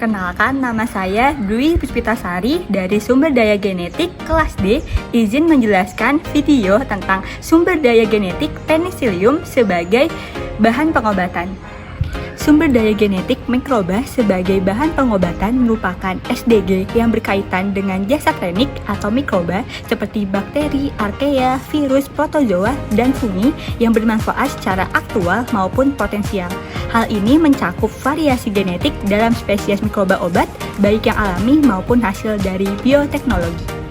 Perkenalkan, nama saya Dwi Puspitasari dari Sumber Daya Genetik kelas D. Izin menjelaskan video tentang sumber daya genetik penicillium sebagai bahan pengobatan. Sumber daya genetik mikroba sebagai bahan pengobatan merupakan SDG yang berkaitan dengan jasa klinik atau mikroba seperti bakteri, archaea, virus, protozoa, dan fungi yang bermanfaat secara aktual maupun potensial. Hal ini mencakup variasi genetik dalam spesies mikroba obat, baik yang alami maupun hasil dari bioteknologi.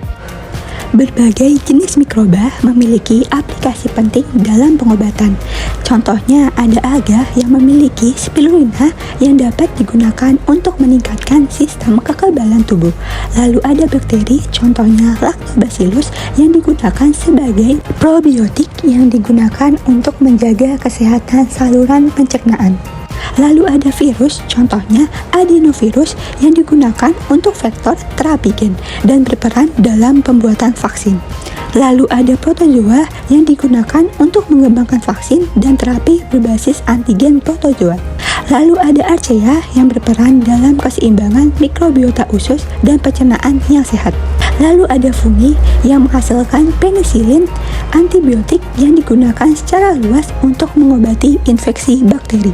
Berbagai jenis mikroba memiliki aplikasi penting dalam pengobatan. Contohnya ada alga yang memiliki spirulina yang dapat digunakan untuk meningkatkan sistem kekebalan tubuh. Lalu ada bakteri, contohnya Lactobacillus yang digunakan sebagai probiotik yang digunakan untuk menjaga kesehatan saluran pencernaan. Lalu ada virus, contohnya adenovirus yang digunakan untuk vektor terapi gen dan berperan dalam pembuatan vaksin. Lalu ada protozoa yang digunakan untuk mengembangkan vaksin dan terapi berbasis antigen protozoa. Lalu ada archaea yang berperan dalam keseimbangan mikrobiota usus dan pencernaan yang sehat. Lalu ada fungi yang menghasilkan penisilin, antibiotik yang digunakan secara luas untuk mengobati infeksi bakteri.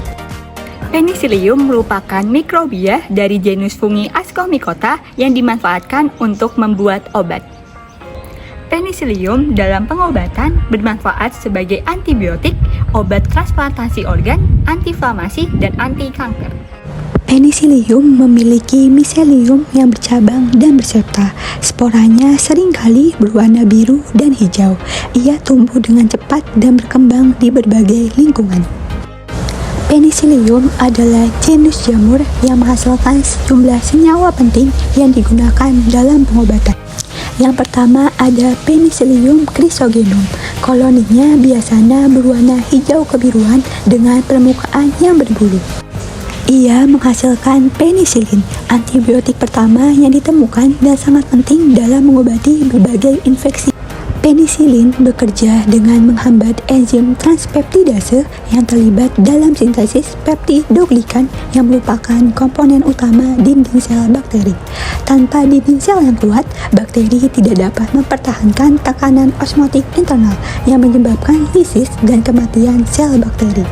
Penicillium merupakan mikrobia dari genus fungi Ascomycota yang dimanfaatkan untuk membuat obat. Penicillium dalam pengobatan bermanfaat sebagai antibiotik, obat transplantasi organ, antiinflamasi, dan anti kanker. Penicillium memiliki miselium yang bercabang dan bersepta. Sporanya seringkali berwarna biru dan hijau. Ia tumbuh dengan cepat dan berkembang di berbagai lingkungan. Penicillium adalah genus jamur yang menghasilkan sejumlah senyawa penting yang digunakan dalam pengobatan. Yang pertama ada Penicillium chrysogenum. Koloninya biasanya berwarna hijau kebiruan dengan permukaan yang berbulu. Ia menghasilkan penisilin, antibiotik pertama yang ditemukan dan sangat penting dalam mengobati berbagai infeksi. Penisilin bekerja dengan menghambat enzim transpeptidase yang terlibat dalam sintesis peptidoglikan yang merupakan komponen utama dinding sel bakteri. Tanpa dinding sel yang kuat, bakteri tidak dapat mempertahankan tekanan osmotik internal yang menyebabkan lisis dan kematian sel bakteri.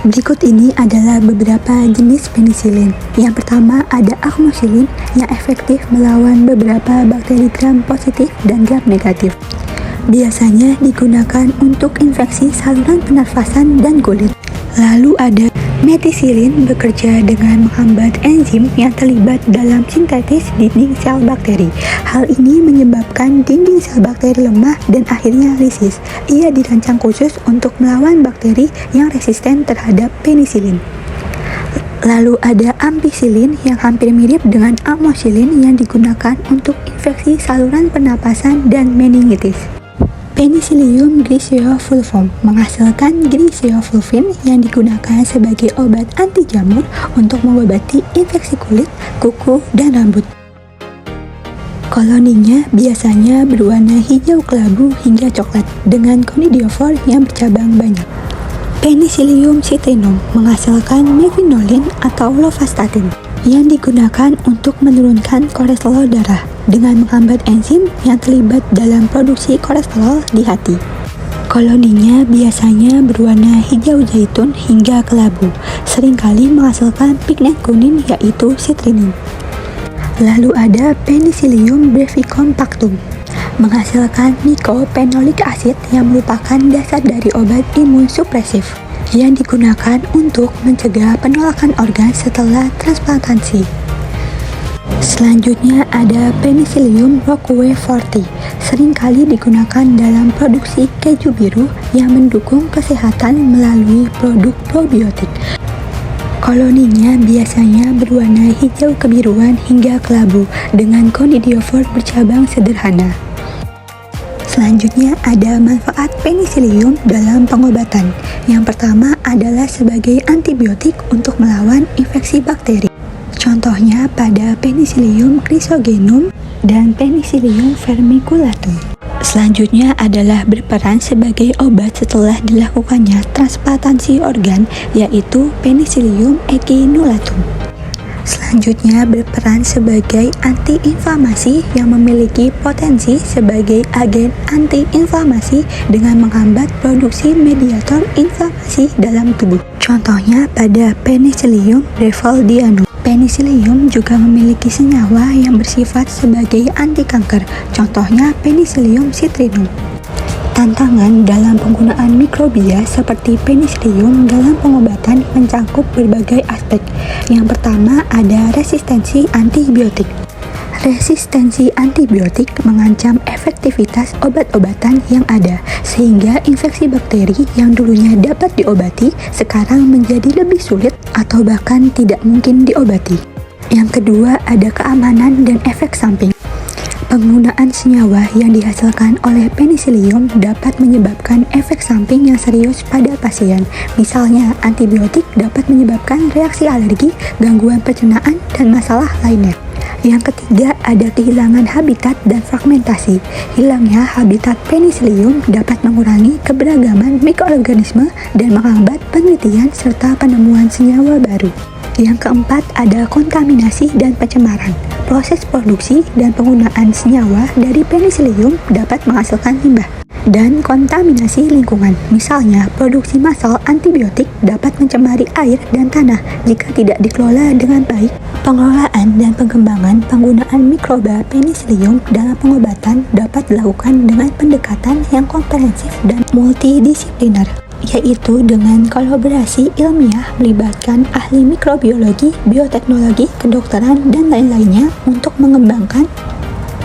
Berikut ini adalah beberapa jenis penisilin. Yang pertama ada amoxicillin yang efektif melawan beberapa bakteri gram positif dan gram negatif. Biasanya digunakan untuk infeksi saluran pernafasan dan kulit. Lalu ada methicillin bekerja dengan menghambat enzim yang terlibat dalam sintetis dinding sel bakteri. Hal ini menyebabkan dinding sel bakteri lemah dan akhirnya lisis. Ia dirancang khusus untuk melawan bakteri yang resisten terhadap penisilin. Lalu ada ampicillin yang hampir mirip dengan amoxicillin yang digunakan untuk infeksi saluran pernapasan dan meningitis. Penicillium griseofulvum menghasilkan griseofulvin yang digunakan sebagai obat anti jamur untuk mengobati infeksi kulit, kuku, dan rambut. Koloninya biasanya berwarna hijau kelabu hingga coklat dengan conidiophore yang bercabang banyak. Penicillium citrinum menghasilkan mefenolin atau lovastatin yang digunakan untuk menurunkan kolesterol darah dengan menghambat enzim yang terlibat dalam produksi kolesterol di hati. Koloninya biasanya berwarna hijau zaitun hingga kelabu, seringkali menghasilkan pigmen kuning yaitu citrinin. Lalu ada Penicillium brevicompactum, menghasilkan mycophenolic acid yang merupakan dasar dari obat imunsupresif yang digunakan untuk mencegah penolakan organ setelah transplantasi. Selanjutnya ada Penicillium roqueforti, seringkali digunakan dalam produksi keju biru yang mendukung kesehatan melalui produk probiotik. Koloninya biasanya berwarna hijau kebiruan hingga kelabu dengan conidiophore bercabang sederhana. Selanjutnya ada manfaat penicillium dalam pengobatan. Yang pertama adalah sebagai antibiotik untuk melawan infeksi bakteri. Contohnya pada Penicillium chrysogenum dan Penicillium vermiculatum. Selanjutnya adalah berperan sebagai obat setelah dilakukannya transplantasi organ, yaitu Penicillium echinulatum. Selanjutnya berperan sebagai antiinflamasi yang memiliki potensi sebagai agen antiinflamasi dengan menghambat produksi mediator inflamasi dalam tubuh. Contohnya pada Penicillium brevaldianum. Penicillium juga memiliki senyawa yang bersifat sebagai anti kanker. Contohnya Penicillium citrinum. Tantangan dalam penggunaan mikrobia seperti penicillium dalam pengobatan mencakup berbagai aspek. Yang pertama ada resistensi antibiotik. Resistensi antibiotik mengancam efektivitas obat-obatan yang ada, sehingga infeksi bakteri yang dulunya dapat diobati sekarang menjadi lebih sulit atau bahkan tidak mungkin diobati. Yang kedua ada keamanan dan efek samping. Penggunaan senyawa yang dihasilkan oleh penicillium dapat menyebabkan efek samping yang serius pada pasien. Misalnya, antibiotik dapat menyebabkan reaksi alergi, gangguan pencernaan, dan masalah lainnya. Yang ketiga, ada kehilangan habitat dan fragmentasi. Hilangnya habitat penicillium dapat mengurangi keberagaman mikroorganisme dan menghambat penelitian serta penemuan senyawa baru. Yang keempat, ada kontaminasi dan pencemaran. Proses produksi dan penggunaan senyawa dari penicillium dapat menghasilkan limbah dan kontaminasi lingkungan. Misalnya, produksi massal antibiotik dapat mencemari air dan tanah jika tidak dikelola dengan baik. Pengelolaan dan pengembangan penggunaan mikroba penicillium dalam pengobatan dapat dilakukan dengan pendekatan yang komprehensif dan multidisipliner, yaitu dengan kolaborasi ilmiah melibatkan ahli mikrobiologi, bioteknologi, kedokteran, dan lain-lainnya untuk mengembangkan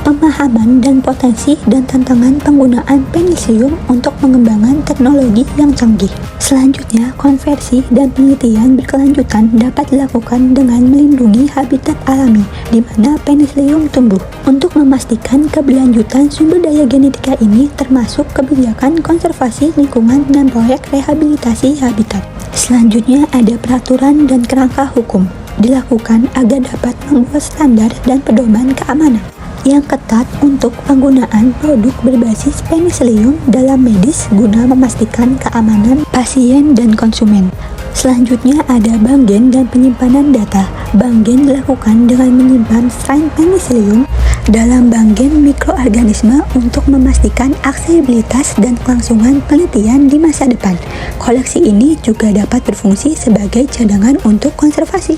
pemahaman dan potensi dan tantangan penggunaan penicillium untuk pengembangan teknologi yang canggih. Selanjutnya, konversi dan penelitian berkelanjutan dapat dilakukan dengan melindungi habitat alami di mana penicillium tumbuh. Untuk memastikan keberlanjutan sumber daya genetika ini termasuk kebijakan konservasi lingkungan dan proyek rehabilitasi habitat. Selanjutnya ada peraturan dan kerangka hukum dilakukan agar dapat membuat standar dan pedoman keamanan yang ketat untuk penggunaan produk berbasis penicillium dalam medis guna memastikan keamanan pasien dan konsumen. Selanjutnya ada bank gen dan penyimpanan data. Bank gen dilakukan dengan menyimpan strain penicillium dalam bank gen mikroorganisme untuk memastikan aksesibilitas dan kelangsungan penelitian di masa depan. Koleksi ini juga dapat berfungsi sebagai cadangan untuk konservasi.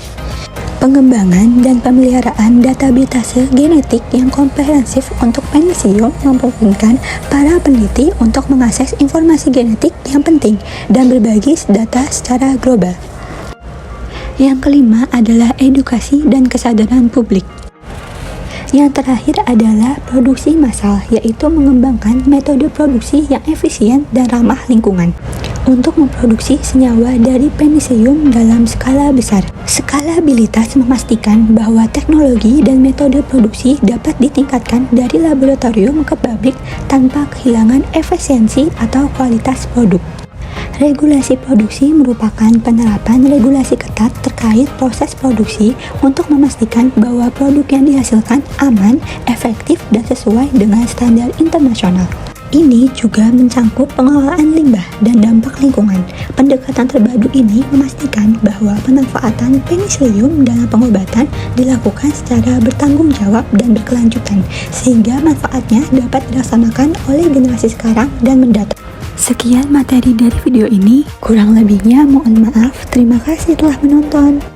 Pengembangan dan pemeliharaan database genetik yang komprehensif untuk penicillium memungkinkan para peneliti untuk mengakses informasi genetik yang penting dan berbagi data secara global. Yang kelima adalah edukasi dan kesadaran publik. Yang terakhir adalah produksi massal, yaitu mengembangkan metode produksi yang efisien dan ramah lingkungan untuk memproduksi senyawa dari penicillium dalam skala besar. Skalabilitas memastikan bahwa teknologi dan metode produksi dapat ditingkatkan dari laboratorium ke pabrik tanpa kehilangan efisiensi atau kualitas produk. Regulasi produksi merupakan penerapan regulasi ketat terkait proses produksi untuk memastikan bahwa produk yang dihasilkan aman, efektif, dan sesuai dengan standar internasional. Ini juga mencangkup pengelolaan limbah dan dampak lingkungan. Pendekatan terpadu ini memastikan bahwa pemanfaatan penicillium dalam pengobatan dilakukan secara bertanggung jawab dan berkelanjutan, sehingga manfaatnya dapat dilaksanakan oleh generasi sekarang dan mendatang. Sekian materi dari video ini, kurang lebihnya mohon maaf. Terima kasih telah menonton.